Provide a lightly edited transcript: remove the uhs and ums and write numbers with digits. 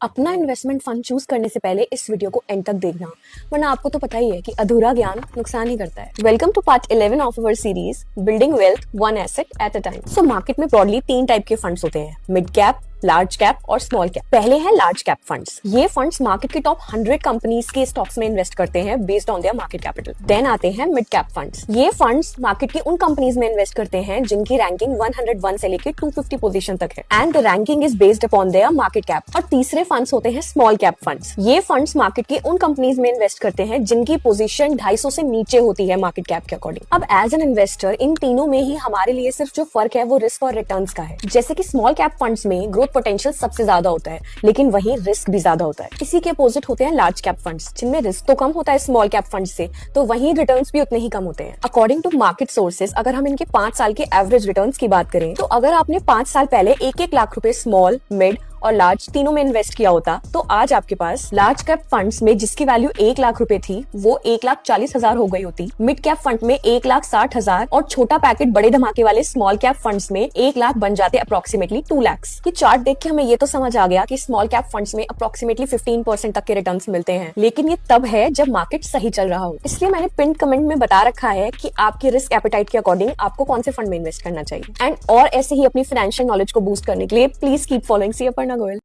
अपना investment fund choose करने से पहले इस वीडियो को एंड तक देखना, वरना आपको तो पता ही है कि अधूरा ज्ञान नुकसान ही करता है। Welcome to part 11 of our series building wealth one asset at a time. So market में ब्रॉडली 3 टाइप के फंड्स होते हैं, मिड कैप, लार्ज कैप और स्मॉल कैप। पहले है लार्ज कैप फंड्स। ये फंड्स मार्केट की टॉप 100 कंपनीज के स्टॉक्स में इन्वेस्ट करते हैं based on their market capital. Then आते हैं मिड कैप फंड्स। ये फंड्स मार्केट की उन कंपनीज में इन्वेस्ट करते हैं जिनकी रैंकिंग 101 से लेकर 250 पोजीशन तक है and the ranking is based upon their market cap. और तीसरे फंड्स होते हैं स्मॉल कैप फंड्स। ये फंड्स मार्केट की उन कंपनीज में इन्वेस्ट करते हैं जिनकी पोजीशन 250 से नीचे होती है मार्केट कैप के अकॉर्डिंग। अब एज एन इन्वेस्टर इन तीनों में ही हमारे लिए सिर्फ जो फर्क है वो रिस्क और रिटर्न्स का है। जैसे कि स्मॉल कैप फंड्स में ग्रोथ पोटेंशियल सबसे ज्यादा होता है, लेकिन वहीं रिस्क भी ज्यादा होता है। इसी के अपोजिट होते हैं लार्ज कैप फंड्स, जिनमें रिस्क तो कम होता है स्मॉल कैप फंड्स से, तो वहीं रिटर्न्स भी उतने ही कम होते हैं। अकॉर्डिंग टू मार्केट सोर्सेज, अगर हम इनके 5 साल के एवरेज रिटर्न्स की बात करें, तो अगर आपने 5 साल पहले 1-1 लाख रुपए स्मॉल, मिड और लार्ज तीनों में इन्वेस्ट किया होता, तो आज आपके पास लार्ज कैप फंड्स में जिसकी वैल्यू 1 लाख रुपए थी वो 1,40,000 हो गई होती, मिड कैप फंड में 1,60,000 और छोटा पैकेट बड़े धमाके वाले स्मॉल कैप फंड्स में 1 लाख बन जाते अप्रोक्सीमेटली 2 लाख। ये चार्ट देख के हमें ये तो समझ आ गया कि स्मॉल कैप फंड्स में अप्रोक्सीमेटली 15% तक के रिटर्न्स मिलते हैं, लेकिन ये तब है जब मार्केट सही चल रहा हो। इसलिए मैंने पिन कमेंट में बता रखा है कि आपकी रिस्क एपेटाइट के अकॉर्डिंग आपको कौन से फंड में इन्वेस्ट करना चाहिए। एंड और ऐसे ही अपनी फाइनेंशियल नॉलेज को बूस्ट करने के लिए please keep following C Aparna Goyal.